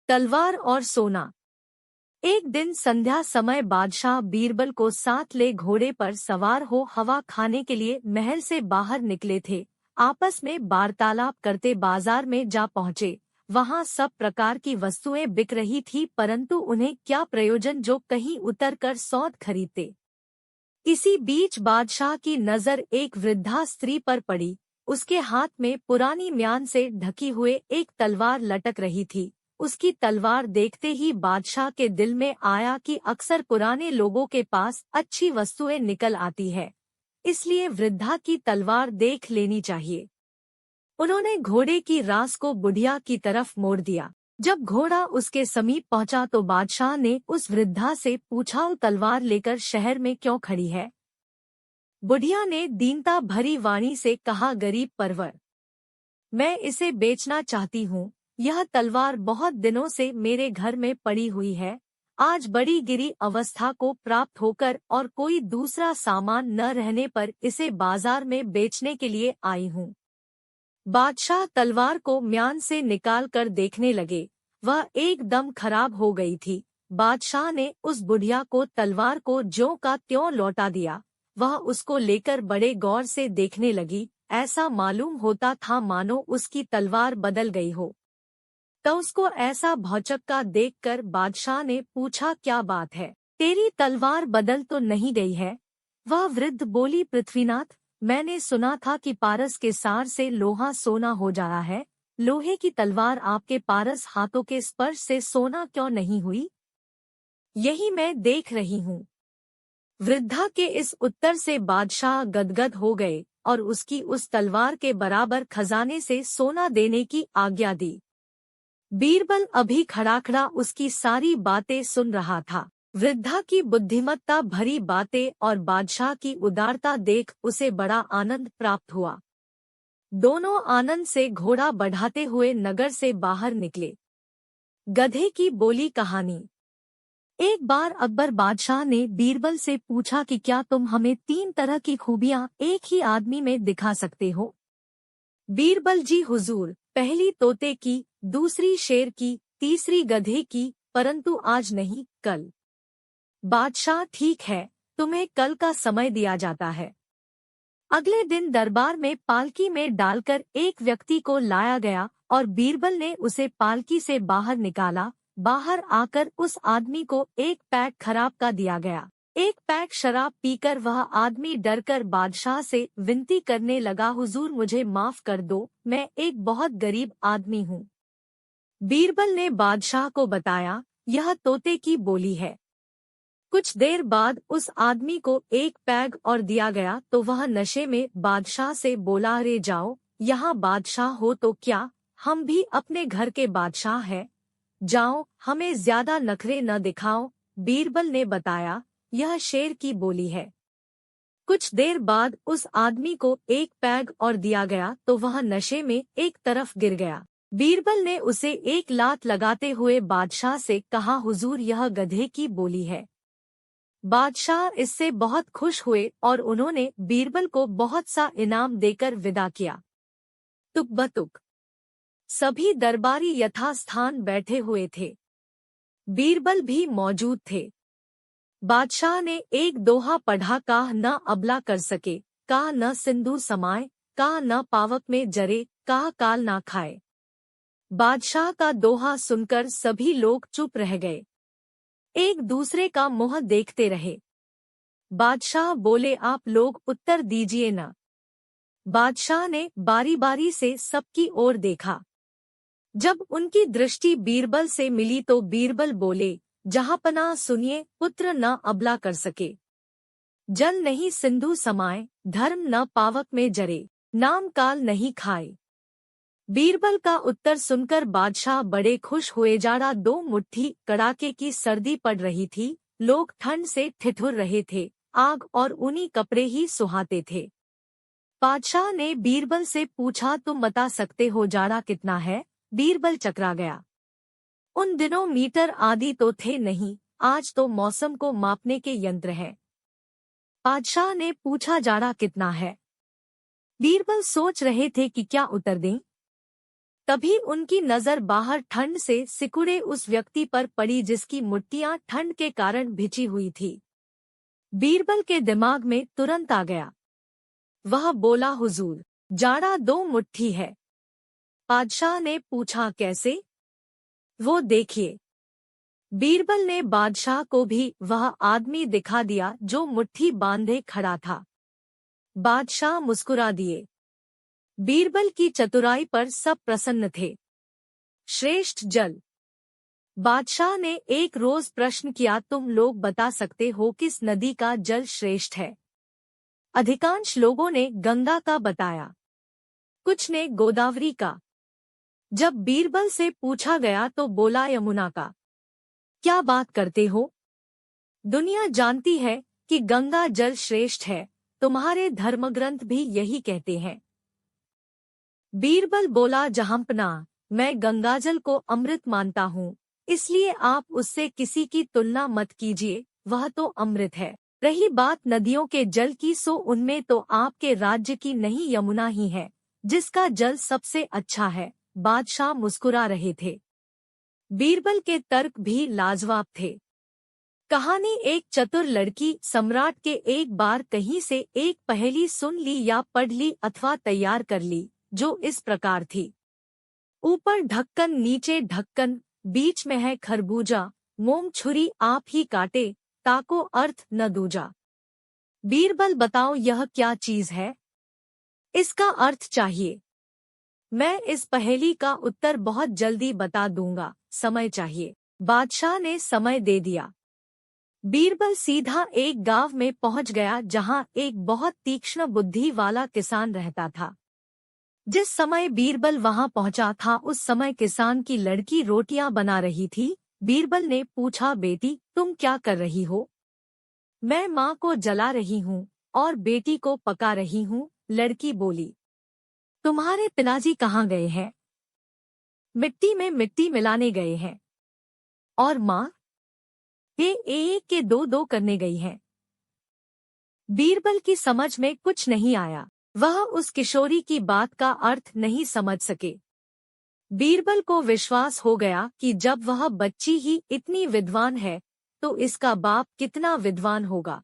तलवार और सोना। एक दिन संध्या समय बादशाह बीरबल को साथ ले घोड़े पर सवार हो हवा खाने के लिए महल से बाहर निकले थे। आपस में वार्तालाप करते बाजार में जा पहुँचे। वहाँ सब प्रकार की वस्तुएं बिक रही थी, परंतु उन्हें क्या प्रयोजन जो कहीं उतर कर सौद खरीदते। इसी बीच बादशाह की नजर एक वृद्धा स्त्री पर पड़ी। उसके हाथ में पुरानी म्यान से ढकी हुए एक तलवार लटक रही थी। उसकी तलवार देखते ही बादशाह के दिल में आया कि अक्सर पुराने लोगों के पास अच्छी वस्तुएं निकल आती है, इसलिए वृद्धा की तलवार देख लेनी चाहिए। उन्होंने घोड़े की रास को बुढ़िया की तरफ मोड़ दिया। जब घोड़ा उसके समीप पहुंचा तो बादशाह ने उस वृद्धा से पूछा, तलवार लेकर शहर में क्यों खड़ी है? बुढ़िया ने दीनता भरी वाणी से कहा, गरीब परवर, मैं इसे बेचना चाहती हूँ। यह तलवार बहुत दिनों से मेरे घर में पड़ी हुई है। आज बड़ी गिरी अवस्था को प्राप्त होकर और कोई दूसरा सामान न रहने पर इसे बाजार में बेचने के लिए आई हूँ। बादशाह तलवार को म्यान से निकाल कर देखने लगे। वह एकदम खराब हो गई थी। बादशाह ने उस बुढ़िया को तलवार को ज्यों का त्यों लौटा दिया। वह उसको लेकर बड़े गौर से देखने लगी। ऐसा मालूम होता था मानो उसकी तलवार बदल गई हो। तो उसको ऐसा भौचक्का देखकर बादशाह ने पूछा, क्या बात है, तेरी तलवार बदल तो नहीं गई है? वह वृद्ध बोली, पृथ्वीनाथ, मैंने सुना था कि पारस के सार से लोहा सोना हो जाता है। लोहे की तलवार आपके पारस हाथों के स्पर्श से सोना क्यों नहीं हुई? यही मैं देख रही हूँ। वृद्धा के इस उत्तर से बादशाह गदगद हो गए और उसकी उस तलवार के बराबर खजाने से सोना देने की आज्ञा दी। बीरबल अभी खड़ा उसकी सारी बातें सुन रहा था। वृद्धा की बुद्धिमत्ता भरी बातें और बादशाह की उदारता देख उसे बड़ा आनंद प्राप्त हुआ। दोनों आनंद से घोड़ा बढ़ाते हुए नगर से बाहर निकले। गधे की बोली कहानी। एक बार अकबर बादशाह ने बीरबल से पूछा कि क्या तुम हमें 3 तरह की खूबियां एक ही आदमी में दिखा सकते हो? बीरबल, जी हुजूर, पहली तोते की, दूसरी शेर की, तीसरी गधे की, परंतु आज नहीं, कल। बादशाह, ठीक है, तुम्हें कल का समय दिया जाता है। अगले दिन दरबार में पालकी में डालकर एक व्यक्ति को लाया गया और बीरबल ने उसे पालकी से बाहर निकाला। बाहर आकर उस आदमी को एक पैक खराब का दिया गया। एक पैक शराब पीकर वह आदमी डरकर बादशाह से विनती करने लगा, हुजूर मुझे माफ कर दो, मैं एक बहुत गरीब आदमी हूँ। बीरबल ने बादशाह को बताया, यह तोते की बोली है। कुछ देर बाद उस आदमी को एक पैग और दिया गया तो वह नशे में बादशाह से बोला, अरे जाओ, यहाँ बादशाह हो तो क्या, हम भी अपने घर के बादशाह हैं। जाओ, हमें ज्यादा नखरे न दिखाओ। बीरबल ने बताया, यह शेर की बोली है। कुछ देर बाद उस आदमी को एक पैग और दिया गया तो वह नशे में एक तरफ गिर गया। बीरबल ने उसे एक लात लगाते हुए बादशाह से कहा, हुजूर यह गधे की बोली है। बादशाह इससे बहुत खुश हुए और उन्होंने बीरबल को बहुत सा इनाम देकर विदा किया। तुक बतुक। सभी दरबारी यथास्थान बैठे हुए थे। बीरबल भी मौजूद थे। बादशाह ने एक दोहा पढ़ा, काह न अबला कर सके, काह न सिंधु समाए, काह न पावक में जरे, काह काल ना खाए। बादशाह का दोहा सुनकर सभी लोग चुप रह गए, एक दूसरे का मुंह देखते रहे। बादशाह बोले, आप लोग उत्तर दीजिए न। बादशाह ने बारी बारी से सबकी ओर देखा। जब उनकी दृष्टि बीरबल से मिली तो बीरबल बोले, जहांपनाह सुनिए, पुत्र न अबला कर सके, जल नहीं सिंधु समाए, धर्म न पावक में जरे, नाम काल नहीं खाए। बीरबल का उत्तर सुनकर बादशाह बड़े खुश हुए। जाड़ा 2 मुट्ठी कड़ाके की सर्दी पड़ रही थी। लोग ठंड से ठिठुर रहे थे। आग और ऊनी कपड़े ही सुहाते थे। बादशाह ने बीरबल से पूछा, तुम बता सकते हो जाड़ा कितना है? बीरबल चकरा गया। उन दिनों मीटर आदि तो थे नहीं, आज तो मौसम को मापने के यंत्र हैं। बादशाह ने पूछा, जाड़ा कितना है? बीरबल सोच रहे थे कि क्या उत्तर दें। तभी उनकी नजर बाहर ठंड से सिकुड़े उस व्यक्ति पर पड़ी जिसकी मुट्ठियां ठंड के कारण भिजी हुई थी। बीरबल के दिमाग में तुरंत आ गया। वह बोला, हुजूर, जाड़ा 2 मुट्ठी है। बादशाह ने पूछा, कैसे? वो देखिए। बीरबल ने बादशाह को भी वह आदमी दिखा दिया जो मुट्ठी बांधे खड़ा था। बादशाह मुस्कुरा दिए। बीरबल की चतुराई पर सब प्रसन्न थे। श्रेष्ठ जल। बादशाह ने एक रोज प्रश्न किया, तुम लोग बता सकते हो किस नदी का जल श्रेष्ठ है? अधिकांश लोगों ने गंगा का बताया, कुछ ने गोदावरी का। जब बीरबल से पूछा गया तो बोला, यमुना का। क्या बात करते हो? दुनिया जानती है कि गंगा जल श्रेष्ठ है, तुम्हारे धर्मग्रंथ भी यही कहते हैं। बीरबल बोला, जहांपना, मैं गंगाजल को अमृत मानता हूँ, इसलिए आप उससे किसी की तुलना मत कीजिए, वह तो अमृत है। रही बात नदियों के जल की, सो उनमें तो आपके राज्य की नहीं यमुना ही है जिसका जल सबसे अच्छा है। बादशाह मुस्कुरा रहे थे। बीरबल के तर्क भी लाजवाब थे। कहानी, एक चतुर लड़की सम्राट के एक बार कहीं से एक पहेली सुन ली या पढ़ ली अथवा तैयार कर ली, जो इस प्रकार थी। ऊपर ढक्कन नीचे ढक्कन, बीच में है खरबूजा, मोम छुरी आप ही काटे, ताको अर्थ न दूजा। बीरबल, बताओ यह क्या चीज है? इसका अर्थ चाहिए। मैं इस पहेली का उत्तर बहुत जल्दी बता दूंगा, समय चाहिए। बादशाह ने समय दे दिया। बीरबल सीधा एक गांव में पहुंच गया जहां एक बहुत तीक्ष्ण बुद्धि वाला किसान रहता था। जिस समय बीरबल वहां पहुंचा था उस समय किसान की लड़की रोटियां बना रही थी। बीरबल ने पूछा, बेटी तुम क्या कर रही हो? मैं माँ को जला रही हूँ और बेटी को पका रही हूँ, लड़की बोली। तुम्हारे पिताजी कहाँ गए हैं? मिट्टी में मिट्टी मिलाने गए हैं। और माँ? ये एक के दो दो करने गई है। बीरबल की समझ में कुछ नहीं आया। वह उस किशोरी की बात का अर्थ नहीं समझ सके। बीरबल को विश्वास हो गया कि जब वह बच्ची ही इतनी विद्वान है तो इसका बाप कितना विद्वान होगा।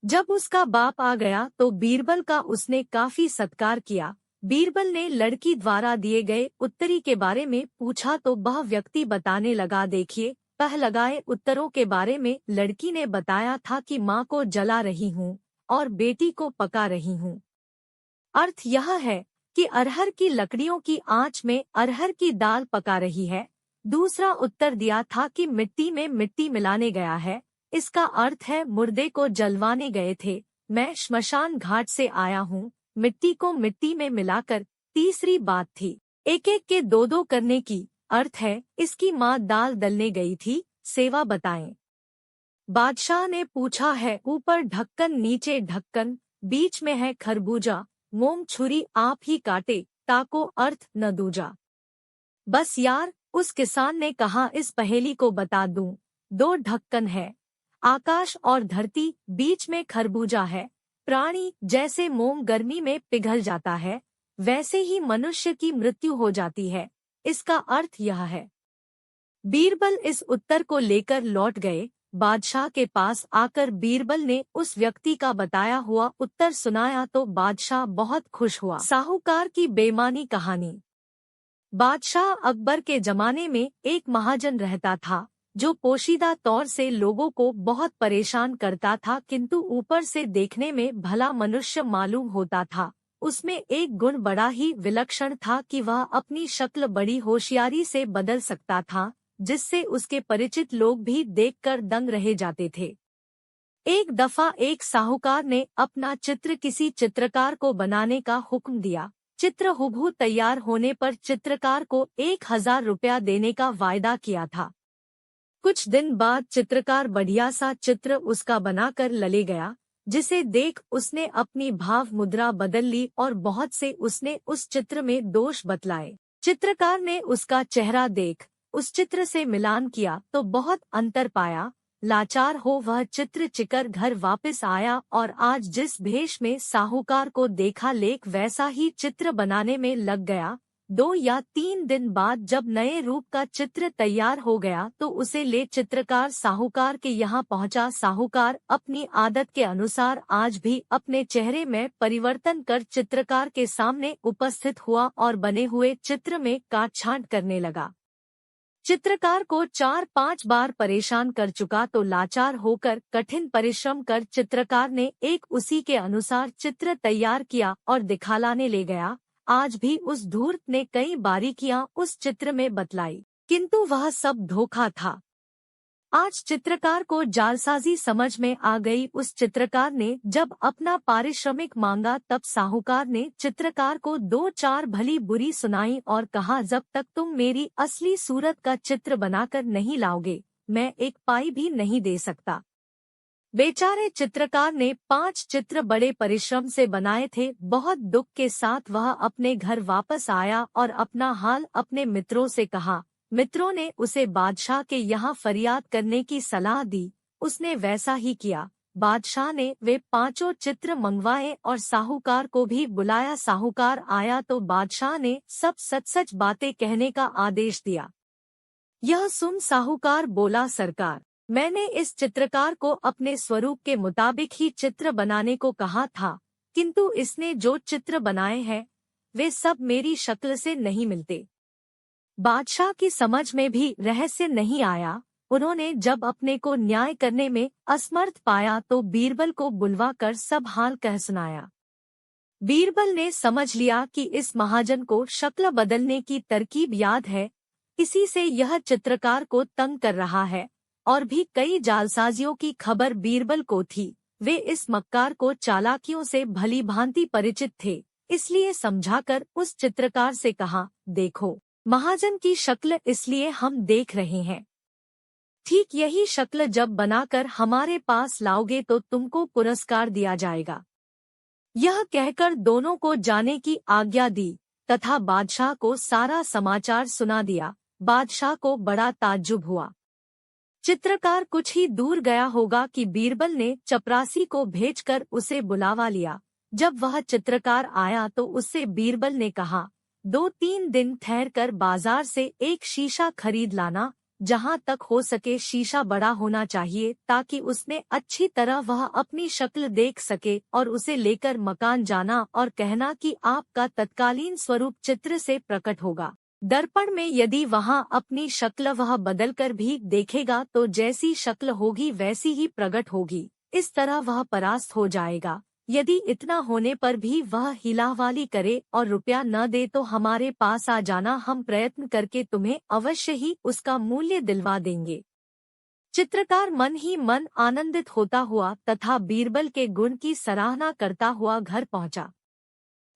जब उसका बाप आ गया तो बीरबल का उसने काफी सत्कार किया। बीरबल ने लड़की द्वारा दिए गए उत्तरी के बारे में पूछा तो वह व्यक्ति बताने लगा, देखिए, पह लगाए उत्तरों के बारे में लड़की ने बताया था कि माँ को जला रही हूँ और बेटी को पका रही हूँ। अर्थ यह है कि अरहर की लकड़ियों की आंच में अरहर की दाल पका रही है। दूसरा उत्तर दिया था कि मिट्टी में मिट्टी मिलाने गया है, इसका अर्थ है मुर्दे को जलवाने गए थे। मैं श्मशान घाट से आया हूँ, मिट्टी को मिट्टी में मिलाकर। तीसरी बात थी एक एक के दो दो करने की, अर्थ है इसकी माँ दाल दलने गई थी। सेवा बताएं। बादशाह ने पूछा है, ऊपर ढक्कन नीचे ढक्कन, बीच में है खरबूजा, मोम छुरी आप ही काटे, ताको अर्थ न दूजा। बस यार, उस किसान ने कहा इस पहेली को बता दूं। 2 ढक्कन है, आकाश और धरती, बीच में खरबूजा है। प्राणी जैसे मोम गर्मी में पिघल जाता है, वैसे ही मनुष्य की मृत्यु हो जाती है। इसका अर्थ यह है। बीरबल इस उत्तर को लेकर लौट गए। बादशाह के पास आकर बीरबल ने उस व्यक्ति का बताया हुआ उत्तर सुनाया तो बादशाह बहुत खुश हुआ। साहूकार की बेईमानी कहानी। बादशाह अकबर के जमाने में एक महाजन रहता था जो पोशीदा तौर से लोगों को बहुत परेशान करता था, किंतु ऊपर से देखने में भला मनुष्य मालूम होता था। उसमें एक गुण बड़ा ही विलक्षण था कि वह अपनी शक्ल बड़ी होशियारी से बदल सकता था, जिससे उसके परिचित लोग भी देखकर दंग रह जाते थे। एक दफा एक साहूकार ने अपना चित्र किसी चित्रकार को बनाने का हुक्म दिया। चित्र हुबहू तैयार होने पर चित्रकार को 1000 रुपया देने का वायदा किया था। कुछ दिन बाद चित्रकार बढ़िया सा चित्र उसका बनाकर लले गया, जिसे देख उसने अपनी भाव मुद्रा बदल ली और बहुत से उसने उस चित्र में दोष बतलाए। चित्रकार ने उसका चेहरा देख उस चित्र से मिलान किया तो बहुत अंतर पाया। लाचार हो वह चित्र चिकर घर वापस आया और आज जिस भेष में साहूकार को देखा लेख वैसा ही चित्र बनाने में लग गया। 2 या 3 दिन बाद जब नए रूप का चित्र तैयार हो गया तो उसे ले चित्रकार साहूकार के यहाँ पहुँचा। साहूकार अपनी आदत के अनुसार आज भी अपने चेहरे में परिवर्तन कर चित्रकार के सामने उपस्थित हुआ और बने हुए चित्र में काट-छांट करने लगा। चित्रकार को 4-5 बार परेशान कर चुका तो लाचार होकर कठिन परिश्रम कर चित्रकार ने एक उसी के अनुसार चित्र तैयार किया और दिखालाने ले गया। आज भी उस धूर्त ने कई बारीकियां उस चित्र में बतलाई, किंतु वह सब धोखा था। आज चित्रकार को जालसाजी समझ में आ गई। उस चित्रकार ने जब अपना पारिश्रमिक मांगा तब साहूकार ने चित्रकार को 2-4 भली बुरी सुनाई और कहा, जब तक तुम मेरी असली सूरत का चित्र बनाकर नहीं लाओगे मैं एक पाई भी नहीं दे सकता। बेचारे चित्रकार ने 5 चित्र बड़े परिश्रम से बनाए थे। बहुत दुख के साथ वह अपने घर वापस आया और अपना हाल अपने मित्रों से कहा। मित्रों ने उसे बादशाह के यहाँ फरियाद करने की सलाह दी। उसने वैसा ही किया। बादशाह ने वे 5 चित्र मंगवाए और साहूकार को भी बुलाया। साहूकार आया तो बादशाह ने सब सच-सच बातें कहने का आदेश दिया। यह सुन साहूकार बोला, सरकार, मैंने इस चित्रकार को अपने स्वरूप के मुताबिक ही चित्र बनाने को कहा था, किंतु इसने जो चित्र बनाए हैं वे सब मेरी शक्ल से नहीं मिलते। बादशाह की समझ में भी रहस्य नहीं आया। उन्होंने जब अपने को न्याय करने में असमर्थ पाया तो बीरबल को बुलवा कर सब हाल कह सुनाया। बीरबल ने समझ लिया कि इस महाजन को शक्ल बदलने की तरकीब याद है, इसी से यह चित्रकार को तंग कर रहा है। और भी कई जालसाजियों की खबर बीरबल को थी। वे इस मक्कार को चालाकियों से भली भांति परिचित थे, इसलिए समझाकर उस चित्रकार से कहा, देखो, महाजन की शक्ल इसलिए हम देख रहे हैं। ठीक यही शक्ल जब बनाकर हमारे पास लाओगे तो तुमको पुरस्कार दिया जाएगा। यह कहकर दोनों को जाने की आज्ञा दी तथा बादशाह को सारा समाचार सुना दिया। बादशाह को बड़ा ताज्जुब हुआ। चित्रकार कुछ ही दूर गया होगा कि बीरबल ने चपरासी को भेजकर उसे बुलावा लिया। जब वह चित्रकार आया तो उससे बीरबल ने कहा, 2-3 दिन ठहरकर बाजार से एक शीशा खरीद लाना। जहां तक हो सके शीशा बड़ा होना चाहिए ताकि उसमें अच्छी तरह वह अपनी शक्ल देख सके और उसे लेकर मकान जाना और कहना कि आपका तत्कालीन स्वरूप चित्र से प्रकट होगा। दर्पण में यदि वहां अपनी शक्ल वह बदलकर भी देखेगा तो जैसी शक्ल होगी वैसी ही प्रकट होगी। इस तरह वह परास्त हो जाएगा। यदि इतना होने पर भी वह हिलावाली करे और रुपया न दे तो हमारे पास आ जाना, हम प्रयत्न करके तुम्हें अवश्य ही उसका मूल्य दिलवा देंगे। चित्रकार मन ही मन आनंदित होता हुआ तथा बीरबल के गुण की सराहना करता हुआ घर पहुंचा।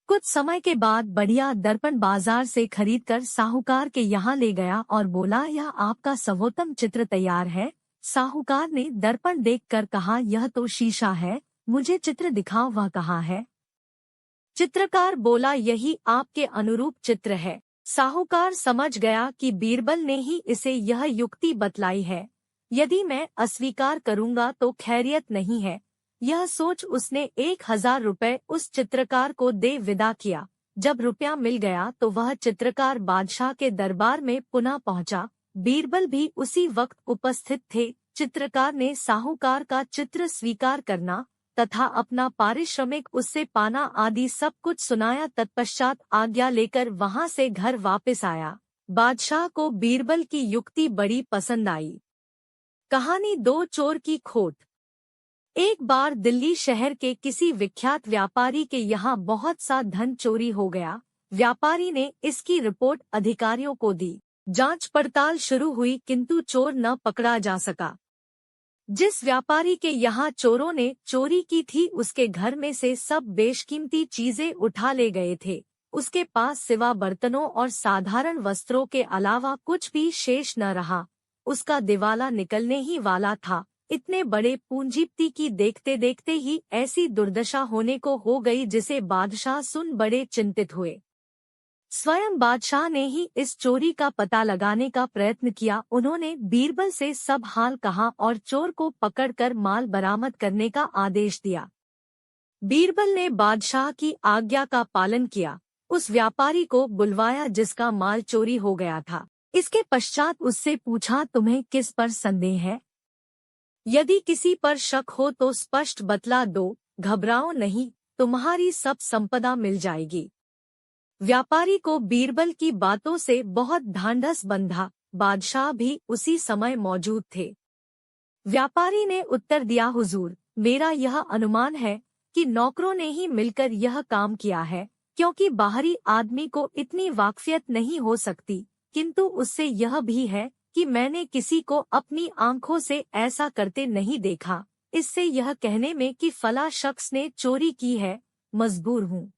कुछ समय के बाद बढ़िया दर्पण बाजार से खरीदकर साहूकार के यहाँ ले गया और बोला, यह आपका सर्वोत्तम चित्र तैयार है। साहूकार ने दर्पण देखकर कहा, यह तो शीशा है, मुझे चित्र दिखाओ। वह कहाँ है? चित्रकार बोला, यही आपके अनुरूप चित्र है। साहूकार समझ गया कि बीरबल ने ही इसे यह युक्ति बतलाई है। यदि मैं अस्वीकार करूंगा तो खैरियत नहीं है। यह सोच उसने 1000 रुपए उस चित्रकार को दे विदा किया। जब रुपया मिल गया तो वह चित्रकार बादशाह के दरबार में पुनः पहुंचा। बीरबल भी उसी वक्त उपस्थित थे। चित्रकार ने साहूकार का चित्र स्वीकार करना तथा अपना पारिश्रमिक उससे पाना आदि सब कुछ सुनाया। तत्पश्चात आज्ञा लेकर वहां से घर वापस आया। बादशाह को बीरबल की युक्ति बड़ी पसंद आई। कहानी 2 चोर की खोट। एक बार दिल्ली शहर के किसी विख्यात व्यापारी के यहाँ बहुत सा धन चोरी हो गया। व्यापारी ने इसकी रिपोर्ट अधिकारियों को दी। जांच पड़ताल शुरू हुई किंतु चोर न पकड़ा जा सका। जिस व्यापारी के यहाँ चोरों ने चोरी की थी उसके घर में से सब बेशकीमती चीजें उठा ले गए थे। उसके पास सिवा बर्तनों और साधारण वस्त्रों के अलावा कुछ भी शेष न रहा। उसका दिवाला निकलने ही वाला था। इतने बड़े पूंजीपति की देखते देखते ही ऐसी दुर्दशा होने को हो गई जिसे बादशाह सुन बड़े चिंतित हुए। स्वयं बादशाह ने ही इस चोरी का पता लगाने का प्रयत्न किया। उन्होंने बीरबल से सब हाल कहा और चोर को पकड़कर माल बरामद करने का आदेश दिया। बीरबल ने बादशाह की आज्ञा का पालन किया। उस व्यापारी को बुलवाया जिसका माल चोरी हो गया था। इसके पश्चात उससे पूछा, तुम्हें किस पर संदेह है? यदि किसी पर शक हो तो स्पष्ट बतला दो, घबराओ नहीं, तुम्हारी सब संपदा मिल जाएगी। व्यापारी को बीरबल की बातों से बहुत ढांढस बंधा। बादशाह भी उसी समय मौजूद थे। व्यापारी ने उत्तर दिया, हुजूर, मेरा यह अनुमान है कि नौकरों ने ही मिलकर यह काम किया है, क्योंकि बाहरी आदमी को इतनी वाकफियत नहीं हो सकती, किंतु उससे यह भी है कि मैंने किसी को अपनी आंखों से ऐसा करते नहीं देखा। इससे यह कहने में कि फला शख्स ने चोरी की है, मजबूर हूँ।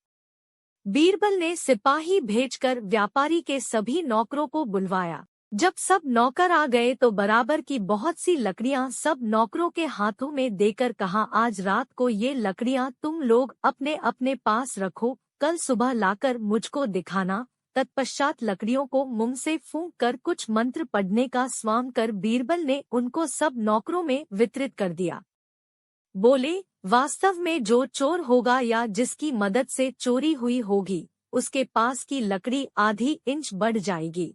बीरबल ने सिपाही भेजकर व्यापारी के सभी नौकरों को बुलवाया। जब सब नौकर आ गए तो बराबर की बहुत सी लकड़ियां सब नौकरों के हाथों में देकर कहा, आज रात को ये लकड़ियां तुम लोग अपने अपने पास रखो, कल सुबह लाकर मुझको दिखाना। तत्पश्चात लकड़ियों को मुंह से फूंक कर कुछ मंत्र पढ़ने का स्वाम कर बीरबल ने उनको सब नौकरों में वितरित कर दिया। बोले, वास्तव में जो चोर होगा या जिसकी मदद से चोरी हुई होगी, उसके पास की लकड़ी आधी इंच बढ़ जाएगी।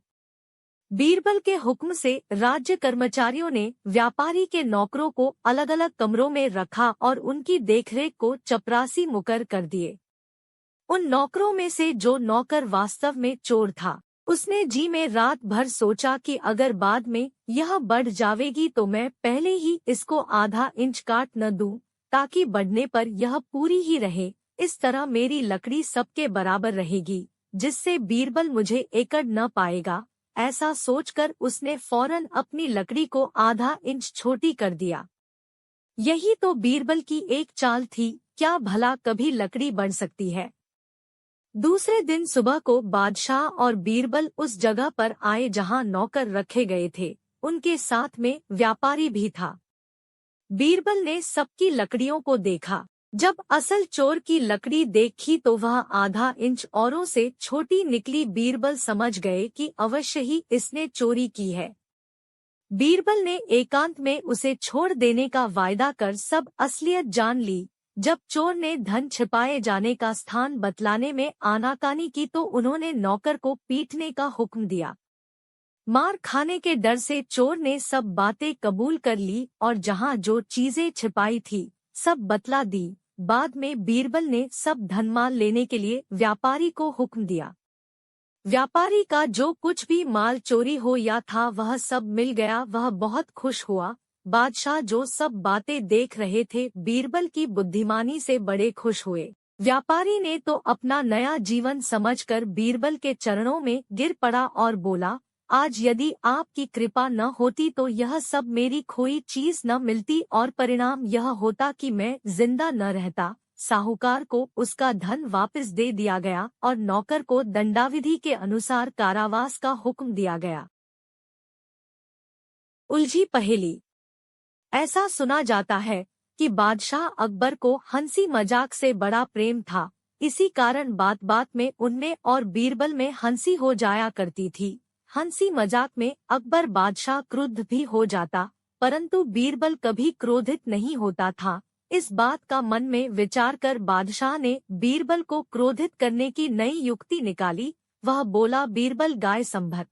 बीरबल के हुक्म से राज्य कर्मचारियों ने व्यापारी के नौकरों को अलग अलग कमरों में रखा और उनकी देखरेख को चपरासी मुकर कर दिए। उन नौकरों में से जो नौकर वास्तव में चोर था, उसने जी में रात भर सोचा कि अगर बाद में यह बढ़ जावेगी तो मैं पहले ही इसको आधा इंच काट न दूं, ताकि बढ़ने पर यह पूरी ही रहे। इस तरह मेरी लकड़ी सबके बराबर रहेगी, जिससे बीरबल मुझे एकड़ न पाएगा। ऐसा सोचकर उसने फौरन अपनी लकड़ी को आधा इंच छोटी कर दिया। यही तो बीरबल की एक चाल थी। क्या भला कभी लकड़ी बढ़ सकती है? दूसरे दिन सुबह को बादशाह और बीरबल उस जगह पर आए जहां नौकर रखे गए थे। उनके साथ में व्यापारी भी था। बीरबल ने सबकी लकड़ियों को देखा। जब असल चोर की लकड़ी देखी तो वह आधा इंच औरों से छोटी निकली। बीरबल समझ गए कि अवश्य ही इसने चोरी की है। बीरबल ने एकांत में उसे छोड़ देने का वायदा कर सब असलियत जान ली। जब चोर ने धन छिपाए जाने का स्थान बतलाने में आनाकानी की तो उन्होंने नौकर को पीटने का हुक्म दिया। मार खाने के डर से चोर ने सब बातें कबूल कर ली और जहां जो चीजें छिपाई थी सब बतला दी। बाद में बीरबल ने सब धनमाल लेने के लिए व्यापारी को हुक्म दिया। व्यापारी का जो कुछ भी माल चोरी हो या था वह सब मिल गया। वह बहुत खुश हुआ। बादशाह जो सब बातें देख रहे थे बीरबल की बुद्धिमानी से बड़े खुश हुए। व्यापारी ने तो अपना नया जीवन समझकर बीरबल के चरणों में गिर पड़ा और बोला, आज यदि आपकी कृपा न होती तो यह सब मेरी खोई चीज न मिलती और परिणाम यह होता कि मैं जिंदा न रहता। साहूकार को उसका धन वापस दे दिया गया और नौकर को दंडाविधि के अनुसार कारावास का हुक्म दिया गया। उलझी पहेली। ऐसा सुना जाता है कि बादशाह अकबर को हंसी मजाक से बड़ा प्रेम था। इसी कारण बात बात में उनमें और बीरबल में हंसी हो जाया करती थी। हंसी मजाक में अकबर बादशाह क्रुद्ध भी हो जाता, परंतु बीरबल कभी क्रोधित नहीं होता था। इस बात का मन में विचार कर बादशाह ने बीरबल को क्रोधित करने की नई युक्ति निकाली। वह बोला, बीरबल गाय संभत।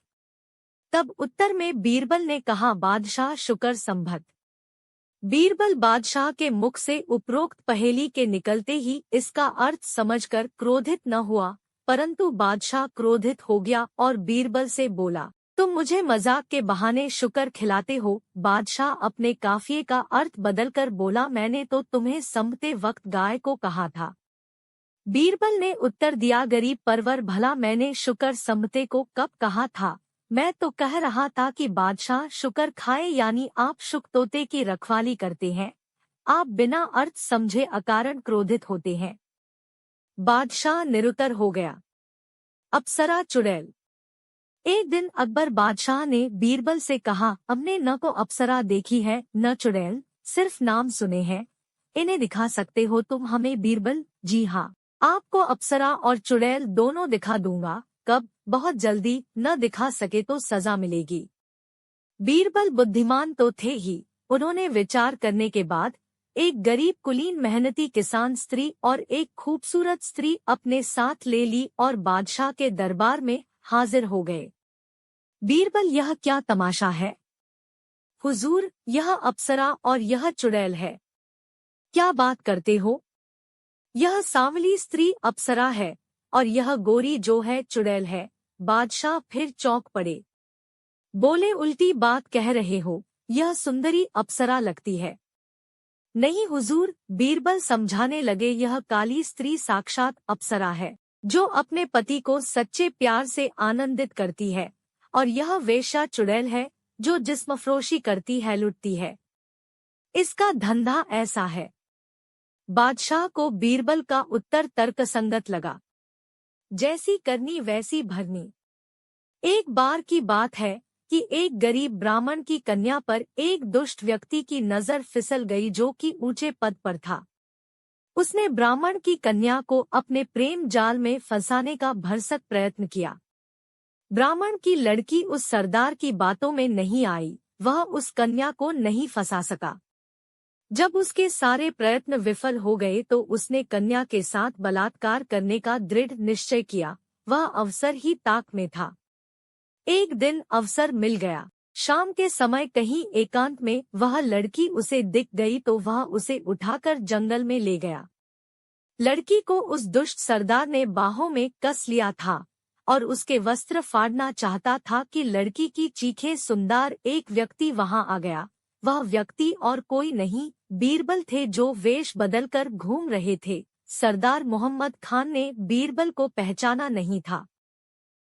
तब उत्तर में बीरबल ने कहा, बादशाह शुकर संभत। बीरबल बादशाह के मुख से उपरोक्त पहेली के निकलते ही इसका अर्थ समझकर क्रोधित न हुआ, परंतु बादशाह क्रोधित हो गया और बीरबल से बोला, तुम मुझे मजाक के बहाने शुकर खिलाते हो। बादशाह अपने काफिये का अर्थ बदलकर बोला, मैंने तो तुम्हें संभते वक्त गाय को कहा था। बीरबल ने उत्तर दिया, गरीब परवर, भला मैंने शुकर संभते को कब कहा था? मैं तो कह रहा था कि बादशाह शुकर खाए, यानी आप शुक तोते की रखवाली करते हैं। आप बिना अर्थ समझे अकारण क्रोधित होते हैं। बादशाह निरुत्तर हो गया। अप्सरा चुड़ैल। एक दिन अकबर बादशाह ने बीरबल से कहा, हमने न को अप्सरा देखी है न चुड़ैल, सिर्फ नाम सुने हैं। इन्हें दिखा सकते हो तुम हमें? बीरबल, जी हाँ, आपको अप्सरा और चुड़ैल दोनों दिखा दूंगा। कब? बहुत जल्दी। न दिखा सके तो सजा मिलेगी। बीरबल बुद्धिमान तो थे ही। उन्होंने विचार करने के बाद एक गरीब कुलीन मेहनती किसान स्त्री और एक खूबसूरत स्त्री अपने साथ ले ली और बादशाह के दरबार में हाजिर हो गए। बीरबल, यह क्या तमाशा है? हुजूर, यह अप्सरा और यह चुड़ैल है। क्या बात करते हो? यह सांवली स्त्री अप्सरा है और यह गोरी जो है चुड़ैल है। बादशाह फिर चौंक पड़े। बोले, उल्टी बात कह रहे हो, यह सुंदरी अप्सरा लगती है। नहीं हुजूर, बीरबल समझाने लगे, यह काली स्त्री साक्षात अप्सरा है जो अपने पति को सच्चे प्यार से आनंदित करती है, और यह वेश्या चुड़ैल है जो जिस्मफरोशी करती है, लुटती है। इसका धंधा ऐसा है। बादशाह को बीरबल का उत्तर तर्कसंगत लगा। जैसी करनी वैसी भरनी। एक बार की बात है कि एक गरीब ब्राह्मण की कन्या पर एक दुष्ट व्यक्ति की नजर फिसल गई जो कि ऊंचे पद पर था। उसने ब्राह्मण की कन्या को अपने प्रेम जाल में फंसाने का भरसक प्रयत्न किया। ब्राह्मण की लड़की उस सरदार की बातों में नहीं आई, वह उस कन्या को नहीं फंसा सका। जब उसके सारे प्रयत्न विफल हो गए तो उसने कन्या के साथ बलात्कार करने का दृढ़ निश्चय किया। वह अवसर ही ताक में था। एक दिन अवसर मिल गया। शाम के समय कहीं एकांत में वह लड़की उसे दिख गई तो वह उसे उठाकर जंगल में ले गया। लड़की को उस दुष्ट सरदार ने बाहों में कस लिया था और उसके वस्त्र फाड़ना चाहता था कि लड़की की चीखें सुनकर एक व्यक्ति वहां आ गया। वह व्यक्ति और कोई नहीं, बीरबल थे जो वेश बदलकर घूम रहे थे। सरदार मोहम्मद खान ने बीरबल को पहचाना नहीं था।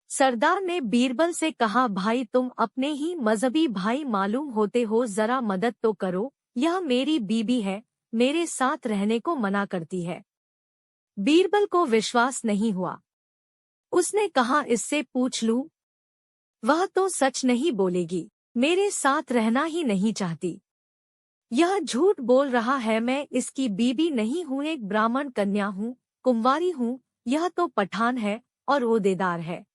सरदार ने बीरबल से कहा, भाई तुम अपने ही मजहबी भाई मालूम होते हो, जरा मदद तो करो। यह मेरी बीबी है, मेरे साथ रहने को मना करती है। बीरबल को विश्वास नहीं हुआ। उसने कहा, इससे पूछ लूं, वह तो सच नहीं बोलेगी, मेरे साथ रहना ही नहीं चाहती। यह झूठ बोल रहा है, मैं इसकी बीबी नहीं हूँ, एक ब्राह्मण कन्या हूँ, कुंवारी हूँ। यह तो पठान है और ओदेदार है।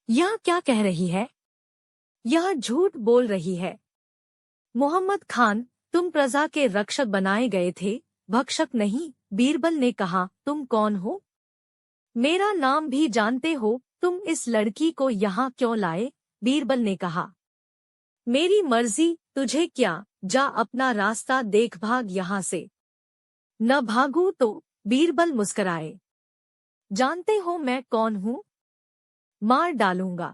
यह क्या कह रही है? यह झूठ बोल रही है। मोहम्मद खान, तुम प्रजा के रक्षक बनाए गए थे, भक्षक नहीं। बीरबल ने कहा, तुम कौन हो? मेरा नाम भी जानते हो? तुम इस लड़की को यहाँ क्यों लाए? बीरबल ने कहा, मेरी मर्जी, तुझे क्या, जा अपना रास्ता देख, भाग यहाँ से। न भागू तो? बीरबल मुस्कराए। जानते हो मैं कौन हूँ? मार डालूंगा।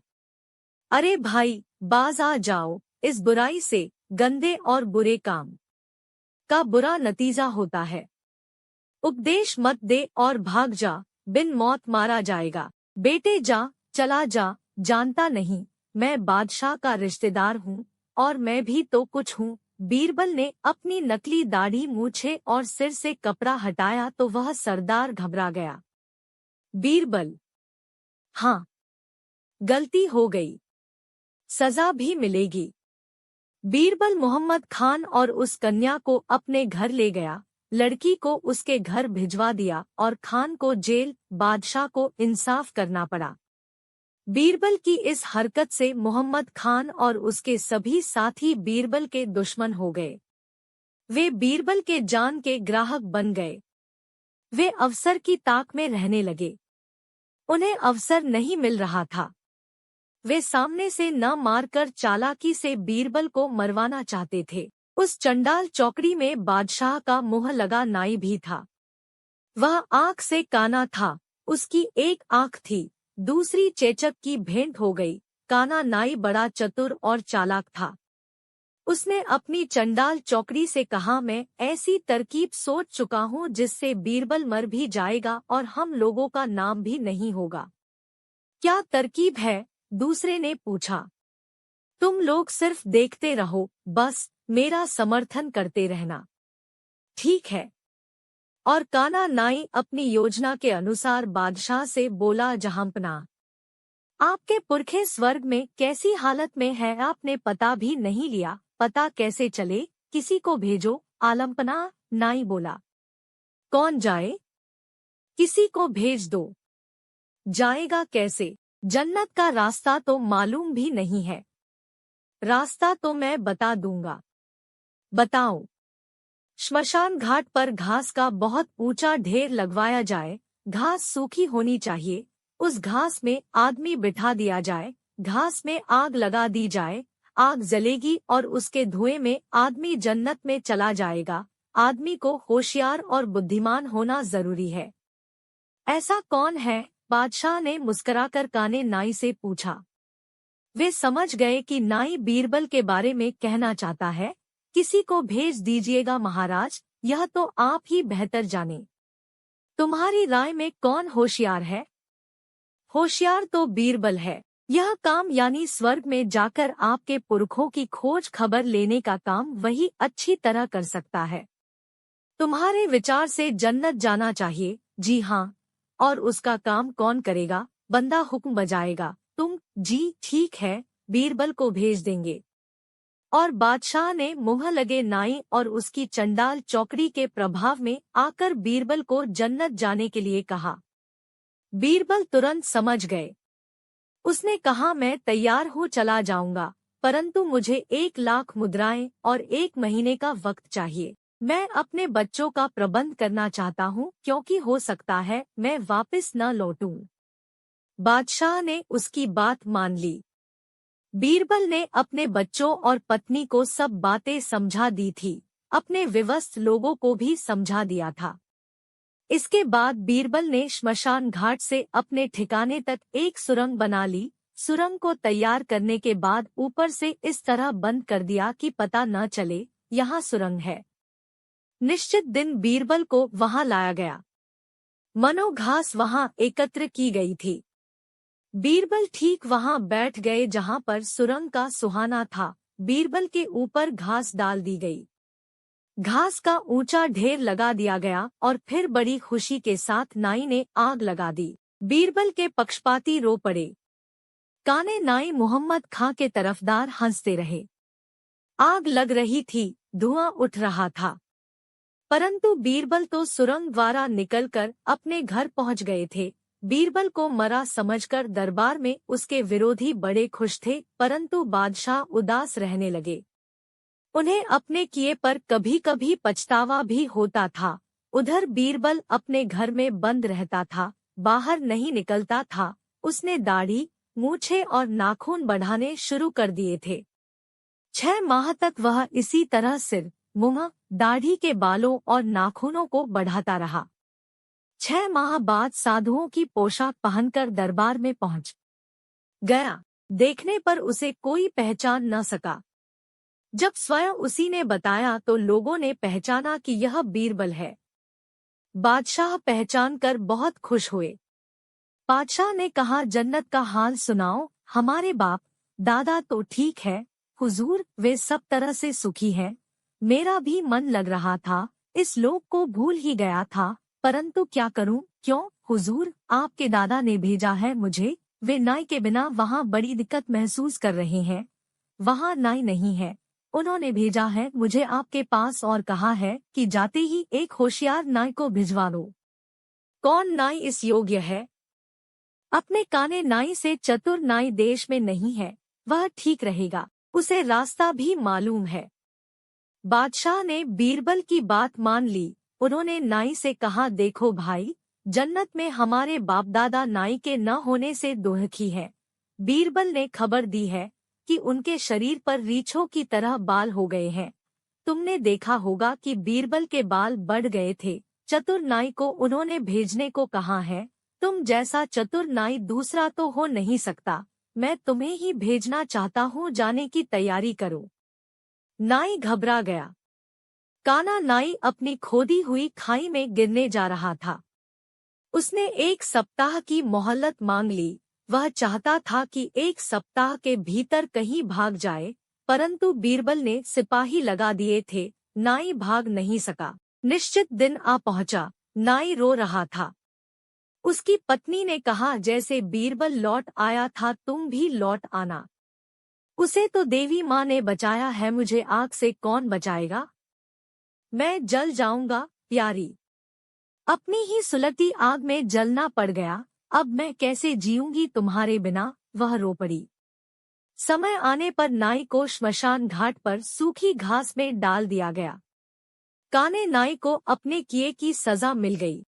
अरे भाई, बाज आ जाओ, इस बुराई से, गंदे और बुरे काम का बुरा नतीजा होता है। उपदेश मत दे और भाग जा, बिन मौत मारा जाएगा। बेटे जा, चला जा, जानता नहीं मैं बादशाह का रिश्तेदार हूँ, और मैं भी तो कुछ हूँ। बीरबल ने अपनी नकली दाढ़ी, मूछें और सिर से कपड़ा हटाया तो वह सरदार घबरा गया। बीरबल, हाँ, गलती हो गई, सजा भी मिलेगी। बीरबल मोहम्मद खान और उस कन्या को अपने घर ले गया, लड़की को उसके घर भिजवा दिया और खान को जेल। बादशाह को इंसाफ करना पड़ा। बीरबल की इस हरकत से मोहम्मद खान और उसके सभी साथी बीरबल के दुश्मन हो गए। वे बीरबल के जान के ग्राहक बन गए। वे अवसर की ताक में रहने लगे। उन्हें अवसर नहीं मिल रहा था। वे सामने से न मारकर चालाकी से बीरबल को मरवाना चाहते थे। उस चंडाल चौकड़ी में बादशाह का मुँह लगा नाई भी था। वह आँख से काना था। उसकी एक आँख थी, दूसरी चेचक की भेंट हो गई। काना नाई बड़ा चतुर और चालाक था। उसने अपनी चंडाल चौकड़ी से कहा, मैं ऐसी तरकीब सोच चुका हूँ जिससे बीरबल मर भी जाएगा और हम लोगों का नाम भी नहीं होगा। क्या तरकीब है? दूसरे ने पूछा। तुम लोग सिर्फ देखते रहो, बस मेरा समर्थन करते रहना। ठीक है। और काना नाई अपनी योजना के अनुसार बादशाह से बोला, जहांपना, आपके पुरखे स्वर्ग में कैसी हालत में है आपने पता भी नहीं लिया। पता कैसे चले? किसी को भेजो। आलमपना, नाई बोला। कौन जाए? किसी को भेज दो। जाएगा कैसे? जन्नत का रास्ता तो मालूम भी नहीं है। रास्ता तो मैं बता दूंगा। बताओ। श्मशान घाट पर घास का बहुत ऊंचा ढेर लगवाया जाए। घास सूखी होनी चाहिए। उस घास में आदमी बिठा दिया जाए। घास में आग लगा दी जाए। आग जलेगी और उसके धुएं में आदमी जन्नत में चला जाएगा। आदमी को होशियार और बुद्धिमान होना जरूरी है। ऐसा कौन है? बादशाह ने मुस्कुराकर काने नाई से पूछा। वे समझ गए कि नाई बीरबल के बारे में कहना चाहता है। किसी को भेज दीजिएगा महाराज, यह तो आप ही बेहतर जाने। तुम्हारी राय में कौन होशियार है? होशियार तो बीरबल है। यह काम यानी स्वर्ग में जाकर आपके पुरखों की खोज खबर लेने का काम वही अच्छी तरह कर सकता है। तुम्हारे विचार से जन्नत जाना चाहिए। जी हाँ। और उसका काम कौन करेगा? बंदा हुक्म बजाएगा। तुम? जी ठीक है, बीरबल को भेज देंगे। और बादशाह ने मुँह लगे नाई और उसकी चंडाल चौकड़ी के प्रभाव में आकर बीरबल को जन्नत जाने के लिए कहा। बीरबल तुरंत समझ गए। उसने कहा, मैं तैयार हूँ, चला जाऊंगा, परंतु मुझे 1,00,000 मुद्राएं और 1 महीने का वक्त चाहिए। मैं अपने बच्चों का प्रबंध करना चाहता हूँ, क्योंकि हो सकता है मैं वापस न लौटूं। बादशाह ने उसकी बात मान ली। बीरबल ने अपने बच्चों और पत्नी को सब बातें समझा दी थी। अपने विवश लोगों को भी समझा दिया था। इसके बाद बीरबल ने श्मशान घाट से अपने ठिकाने तक एक सुरंग बना ली। सुरंग को तैयार करने के बाद ऊपर से इस तरह बंद कर दिया कि पता न चले यहाँ सुरंग है। निश्चित दिन बीरबल को वहां लाया गया। मनो घास वहां एकत्र की गई थी। बीरबल ठीक वहां बैठ गए जहां पर सुरंग का सुहाना था। बीरबल के ऊपर घास डाल दी गई। घास का ऊंचा ढेर लगा दिया गया और फिर बड़ी खुशी के साथ नाई ने आग लगा दी। बीरबल के पक्षपाती रो पड़े। काने नाई मोहम्मद खां के तरफदार हंसते रहे। आग लग रही थी, धुआं उठ रहा था, परंतु बीरबल तो सुरंग द्वारा निकलकर अपने घर पहुंच गए थे। बीरबल को मरा समझकर दरबार में उसके विरोधी बड़े खुश थे, परंतु बादशाह उदास रहने लगे। उन्हें अपने किए पर कभी कभी पछतावा भी होता था। उधर बीरबल अपने घर में बंद रहता था, बाहर नहीं निकलता था। उसने दाढ़ी, मूछें और नाखून बढ़ाने शुरू कर दिए थे। 6 माह तक वह इसी तरह सिर, मुंह, दाढ़ी के बालों और नाखूनों को बढ़ाता रहा। 6 माह बाद साधुओं की पोशाक पहनकर दरबार में पहुंच गया। देखने पर उसे कोई पहचान न सका। जब स्वयं उसी ने बताया तो लोगों ने पहचाना कि यह बीरबल है। बादशाह पहचान कर बहुत खुश हुए। बादशाह ने कहा, जन्नत का हाल सुनाओ। हमारे बाप दादा तो ठीक है हुजूर, वे सब तरह से सुखी हैं। मेरा भी मन लग रहा था, इस लोक को भूल ही गया था, परंतु क्या करूं? क्यों हुजूर? आपके दादा ने भेजा है मुझे। वे नाई के बिना वहाँ बड़ी दिक्कत महसूस कर रहे हैं। वहाँ नाई नहीं है, उन्होंने भेजा है मुझे आपके पास और कहा है कि जाते ही एक होशियार नाई को भिजवा दो। कौन नाई इस योग्य है? अपने काने नाई से चतुर नाई देश में नहीं है, वह ठीक रहेगा, उसे रास्ता भी मालूम है। बादशाह ने बीरबल की बात मान ली। उन्होंने नाई से कहा, देखो भाई, जन्नत में हमारे बाप दादा नाई के न होने से दुखी है। बीरबल ने खबर दी है कि उनके शरीर पर रीछों की तरह बाल हो गए हैं। तुमने देखा होगा कि बीरबल के बाल बढ़ गए थे। चतुर नाई को उन्होंने भेजने को कहा है। तुम जैसा चतुर नाई दूसरा तो हो नहीं सकता। मैं तुम्हें ही भेजना चाहता हूँ, जाने की तैयारी करो। नाई घबरा गया। काना नाई अपनी खोदी हुई खाई में गिरने जा रहा था। उसने 1 सप्ताह की मोहलत मांग ली। वह चाहता था कि 1 सप्ताह के भीतर कहीं भाग जाए, परंतु बीरबल ने सिपाही लगा दिए थे। नाई भाग नहीं सका। निश्चित दिन आ पहुंचा। नाई रो रहा था। उसकी पत्नी ने कहा, जैसे बीरबल लौट आया था तुम भी लौट आना। उसे तो देवी माँ ने बचाया है, मुझे आग से कौन बचाएगा? मैं जल जाऊंगा प्यारी। अपनी ही सुलगती आग में जलना पड़ गया। अब मैं कैसे जीऊंगी तुम्हारे बिना? वह रो पड़ी। समय आने पर नाई को श्मशान घाट पर सूखी घास में डाल दिया गया। काने नाई को अपने किए की सजा मिल गई।